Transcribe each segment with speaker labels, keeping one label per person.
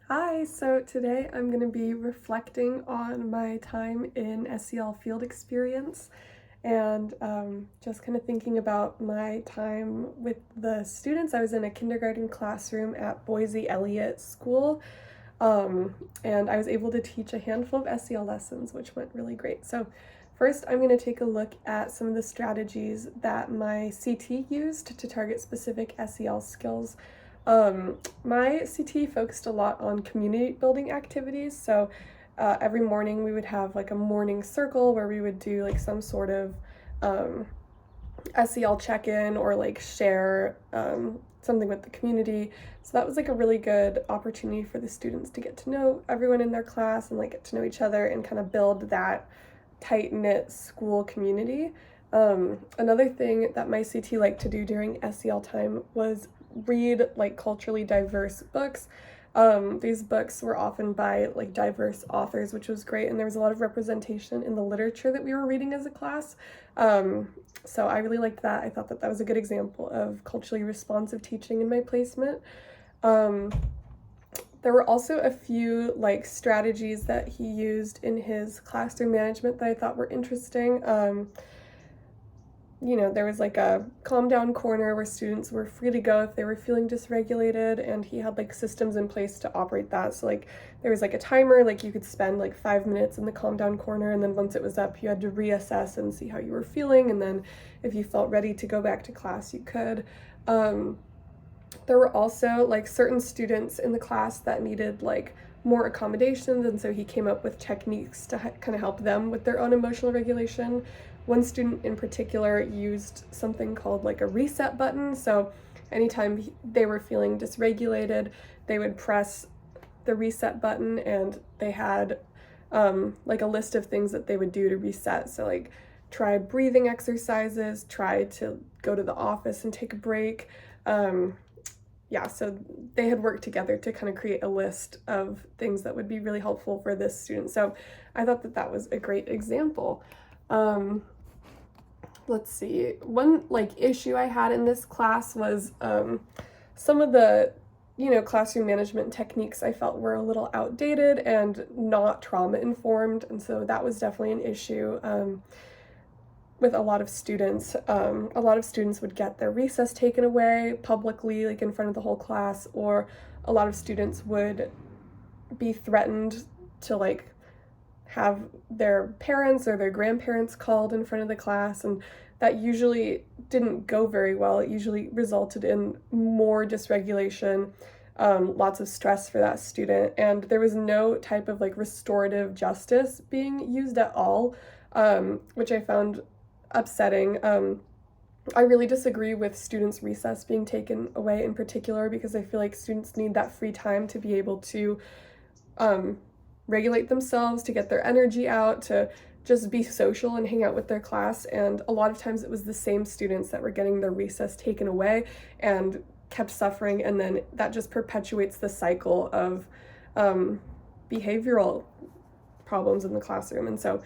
Speaker 1: Hi, so today I'm going to be reflecting on my time in SEL field experience and just kind of thinking about my time with the students. I was in a kindergarten classroom at Boise Elliott School, and I was able to teach a handful of SEL lessons, which went really great. So first, I'm going to take a look at some of the strategies that my CT used to target specific SEL skills. My CT focused a lot on community building activities. So every morning we would have like a morning circle where we would do like some sort of SEL check-in or like share something with the community. So that was like a really good opportunity for the students to get to know everyone in their class and like get to know each other and kind of build that tight-knit school community. Another thing that my CT liked to do during SEL time was read like culturally diverse books. These books were often by like diverse authors, which was great, and there was a lot of representation in the literature that we were reading as a class. So I really liked that. I thought that that was a good example of culturally responsive teaching in my placement. Um, there were also a few like strategies that he used in his classroom management that I thought were interesting. There was like a calm down corner where students were free to go if they were feeling dysregulated, and he had like systems in place to operate that. So like there was like a timer, like you could spend like 5 minutes in the calm down corner, and then once it was up, you had to reassess and see how you were feeling, and then if you felt ready to go back to class, you could. There were also like certain students in the class that needed like more accommodations, and so he came up with techniques to kind of help them with their own emotional regulation. One student in particular used something called like a reset button. So anytime they were feeling dysregulated, they would press the reset button, and they had like a list of things that they would do to reset. So like try breathing exercises, try to go to the office and take a break. So they had worked together to kind of create a list of things that would be really helpful for this student. So I thought that that was a great example. Let's see. One like issue I had in this class was some of the classroom management techniques I felt were a little outdated and not trauma informed, and so that was definitely an issue. With a lot of students. A lot of students would get their recess taken away publicly, like in front of the whole class, or a lot of students would be threatened to like have their parents or their grandparents called in front of the class, and that usually didn't go very well. It usually resulted in more dysregulation, lots of stress for that student, and there was no type of like restorative justice being used at all, which I found upsetting. I really disagree with students' recess being taken away in particular, because I feel like students need that free time to be able to regulate themselves, to get their energy out, to just be social and hang out with their class. And a lot of times it was the same students that were getting their recess taken away and kept suffering, and then that just perpetuates the cycle of behavioral problems in the classroom. And so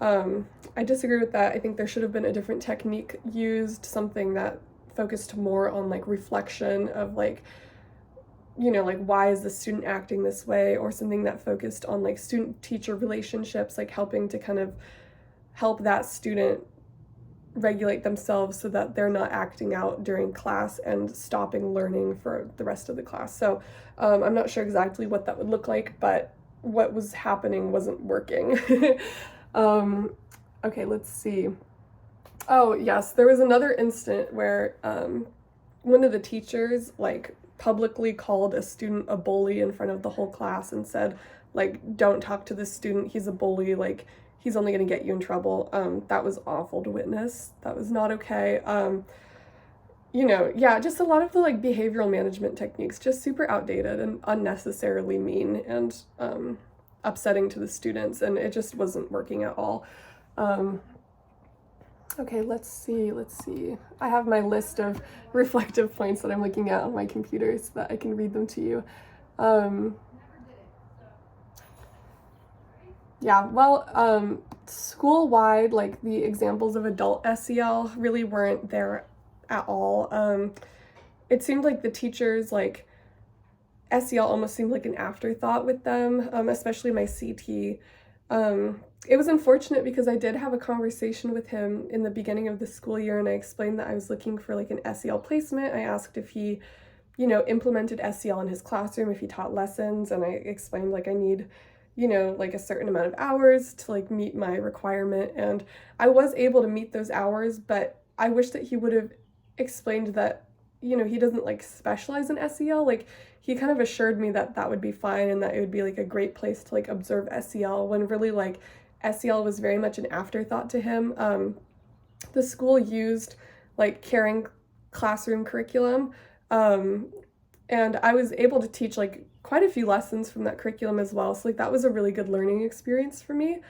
Speaker 1: I disagree with that. I think there should have been a different technique used, something that focused more on like reflection of like, like why is the student acting this way, or something that focused on like student-teacher relationships, like helping to kind of help that student regulate themselves so that they're not acting out during class and stopping learning for the rest of the class. So I'm not sure exactly what that would look like, but what was happening wasn't working. Okay, let's see. Oh, yes, there was another instant where one of the teachers like publicly called a student a bully in front of the whole class and said, like, don't talk to this student, he's a bully, like, he's only going to get you in trouble. That was awful to witness. That was not okay. Just a lot of the like behavioral management techniques, just super outdated and unnecessarily mean and upsetting to the students, and it just wasn't working at all. Okay, let's see. I have my list of reflective points that I'm looking at on my computer so that I can read them to you. School-wide, like the examples of adult SEL really weren't there at all. It seemed like the teachers like SEL almost seemed like an afterthought with them, especially my CT. It was unfortunate because I did have a conversation with him in the beginning of the school year, and I explained that I was looking for like an SEL placement. I asked if he, implemented SEL in his classroom, if he taught lessons, and I explained like I need, like a certain amount of hours to like meet my requirement, and I was able to meet those hours, but I wish that he would have explained that, he doesn't like specialize in SEL. Like he kind of assured me that that would be fine and that it would be like a great place to like observe SEL, when really like SEL was very much an afterthought to him. The school used like caring classroom curriculum, and I was able to teach like quite a few lessons from that curriculum as well. So like that was a really good learning experience for me.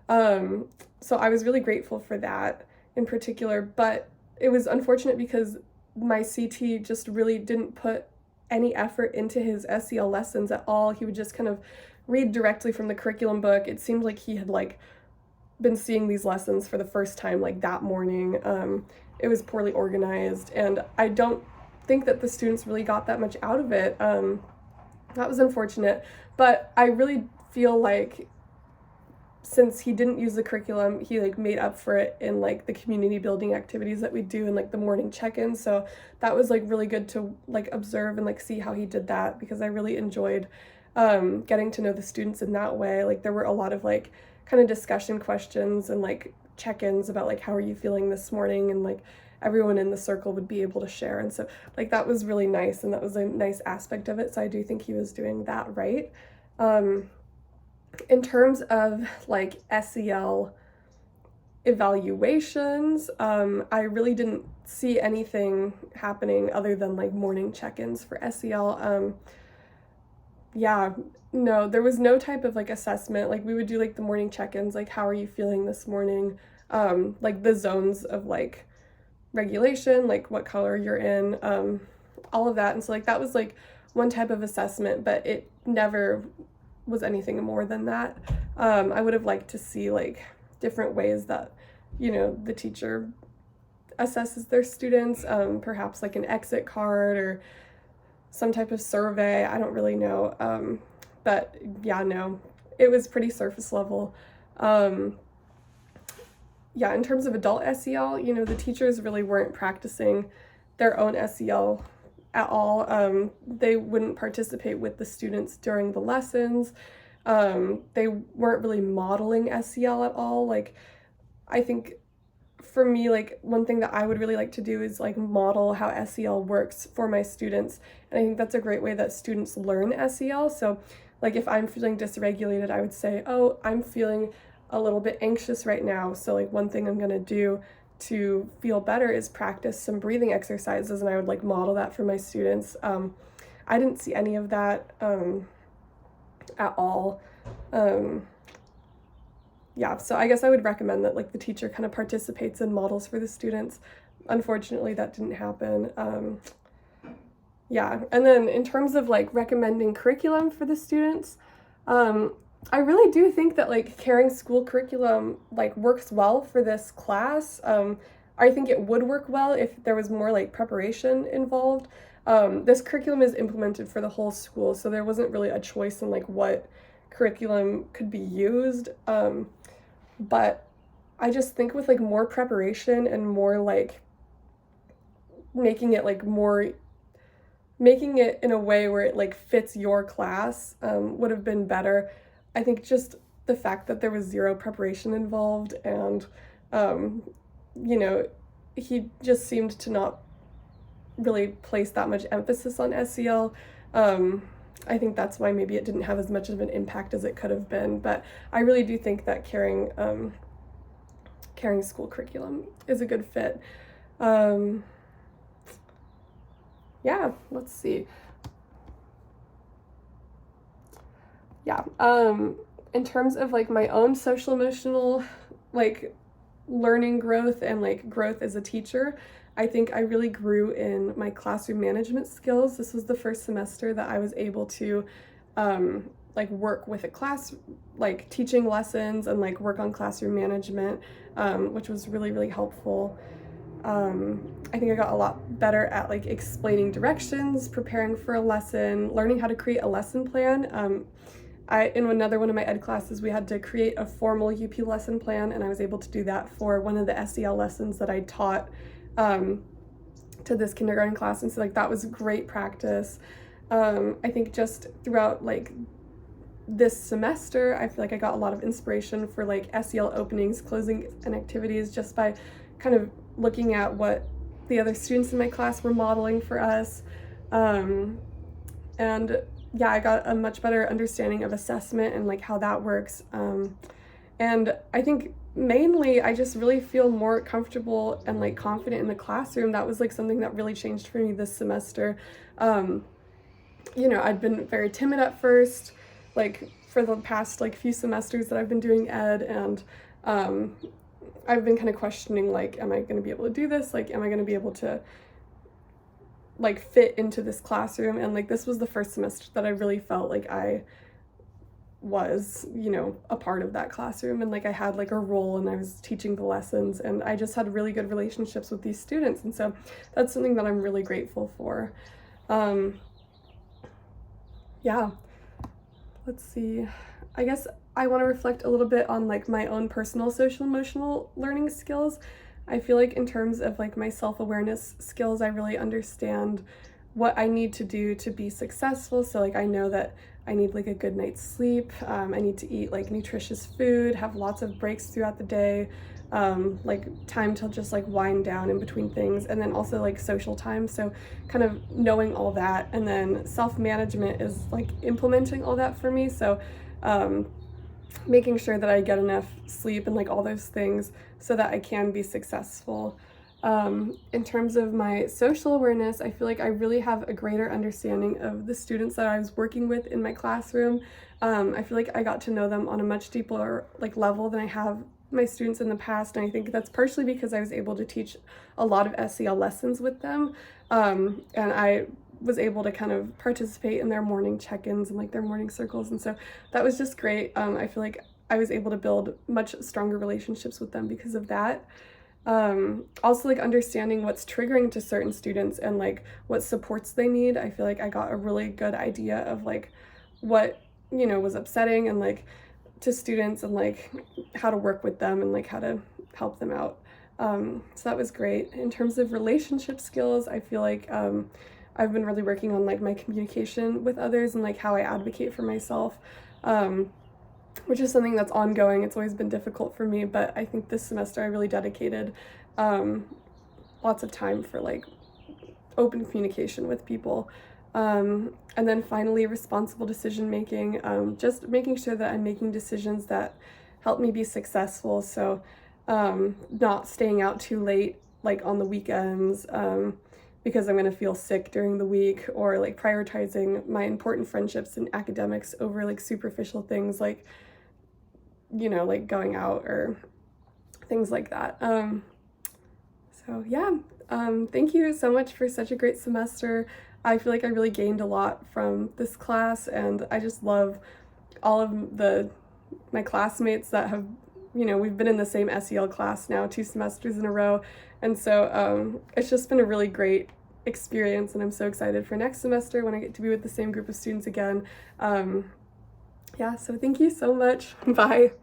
Speaker 1: So I was really grateful for that in particular, but it was unfortunate because my CT just really didn't put any effort into his SEL lessons at all. He would just kind of read directly from the curriculum book. It seemed like he had like been seeing these lessons for the first time like that morning. It was poorly organized, and I don't think that the students really got that much out of it. That was unfortunate, but I really feel like since he didn't use the curriculum, he like made up for it in like the community building activities that we do in like the morning check-ins. So that was like really good to like observe and like see how he did that, because I really enjoyed getting to know the students in that way. Like there were a lot of like kind of discussion questions and like check-ins about like how are you feeling this morning, and like everyone in the circle would be able to share. And so like that was really nice, and that was a nice aspect of it. So I do think he was doing that right. In terms of like SEL evaluations, I really didn't see anything happening other than like morning check-ins for SEL. Yeah, no, there was no type of like assessment. Like we would do like the morning check-ins, like how are you feeling this morning? Like the zones of like regulation, like what color you're in, all of that. And so like that was like one type of assessment, but it never was anything more than that. I would have liked to see like different ways that, the teacher assesses their students, perhaps like an exit card or some type of survey. I don't really know. But yeah, no, it was pretty surface level. Yeah, in terms of adult SEL, the teachers really weren't practicing their own SEL at all. They wouldn't participate with the students during the lessons. They weren't really modeling SEL at all. Like, I think for me, like one thing that I would really like to do is like model how SEL works for my students. And I think that's a great way that students learn SEL. So like if I'm feeling dysregulated, I would say, oh, I'm feeling a little bit anxious right now. So like one thing I'm gonna do to feel better is practice some breathing exercises, and I would like model that for my students. I didn't see any of that at all. Yeah, so I guess I would recommend that like the teacher kind of participates and models for the students. Unfortunately, that didn't happen. Yeah, and then in terms of like recommending curriculum for the students, I really do think that like caring school curriculum like works well for this class. I think it would work well if there was more like preparation involved. This curriculum is implemented for the whole school, so there wasn't really a choice in like what curriculum could be used. But I just think with like more preparation and more like making it in a way where it like fits your class would have been better. I think just the fact that there was zero preparation involved, and he just seemed to not really place that much emphasis on SEL. I think that's why maybe it didn't have as much of an impact as it could have been. But I really do think that caring school curriculum is a good fit. Yeah, let's see. Yeah, in terms of like my own social emotional like learning growth and like growth as a teacher, I think I really grew in my classroom management skills. This was the first semester that I was able to like work with a class, like teaching lessons and like work on classroom management, which was really, really helpful. I think I got a lot better at like explaining directions, preparing for a lesson, learning how to create a lesson plan. In another one of my ed classes, we had to create a formal UP lesson plan, and I was able to do that for one of the SEL lessons that I taught to this kindergarten class, and so like that was great practice. I think just throughout like this semester, I feel like I got a lot of inspiration for like SEL openings, closing, and activities just by kind of looking at what the other students in my class were modeling for us. And yeah, I got a much better understanding of assessment and like how that works. And I think mainly I just really feel more comfortable and like confident in the classroom. That was like something that really changed for me this semester. I'd been very timid at first, like for the past like few semesters that I've been doing ed, and I've been kind of questioning like, am I going to be able to do this? Like, am I going to be able to like fit into this classroom? And like this was the first semester that I really felt like I was, a part of that classroom, and like I had like a role and I was teaching the lessons, and I just had really good relationships with these students, and so that's something that I'm really grateful for. Yeah, let's see. I guess I want to reflect a little bit on like my own personal social emotional learning skills. I feel like in terms of like my self-awareness skills, I really understand what I need to do to be successful. So like I know that I need like a good night's sleep. I need to eat like nutritious food, have lots of breaks throughout the day, like time to just like wind down in between things, and then also like social time. So kind of knowing all that, and then self-management is like implementing all that for me. So making sure that I get enough sleep and like all those things so that I can be successful. In terms of my social awareness, I feel like I really have a greater understanding of the students that I was working with in my classroom. I feel like I got to know them on a much deeper like level than I have my students in the past, and I think that's partially because I was able to teach a lot of SEL lessons with them, and I was able to kind of participate in their morning check-ins and like their morning circles, and so that was just great. I feel like I was able to build much stronger relationships with them because of that. Also like understanding what's triggering to certain students and like what supports they need. I feel like I got a really good idea of like what was upsetting and like to students, and like how to work with them and like how to help them out. So that was great. In terms of relationship skills, I feel like I've been really working on like my communication with others and like how I advocate for myself, which is something that's ongoing. It's always been difficult for me, but I think this semester I really dedicated lots of time for like open communication with people. And then finally, responsible decision making, just making sure that I'm making decisions that help me be successful. So not staying out too late, like on the weekends, because I'm going to feel sick during the week, or like prioritizing my important friendships and academics over like superficial things like, like going out or things like that. So yeah, thank you so much for such a great semester. I feel like I really gained a lot from this class, and I just love all of my classmates that have, we've been in the same SEL class now 2 semesters in a row, and so it's just been a really great experience, and I'm so excited for next semester when I get to be with the same group of students again. Yeah, so thank you so much. Bye.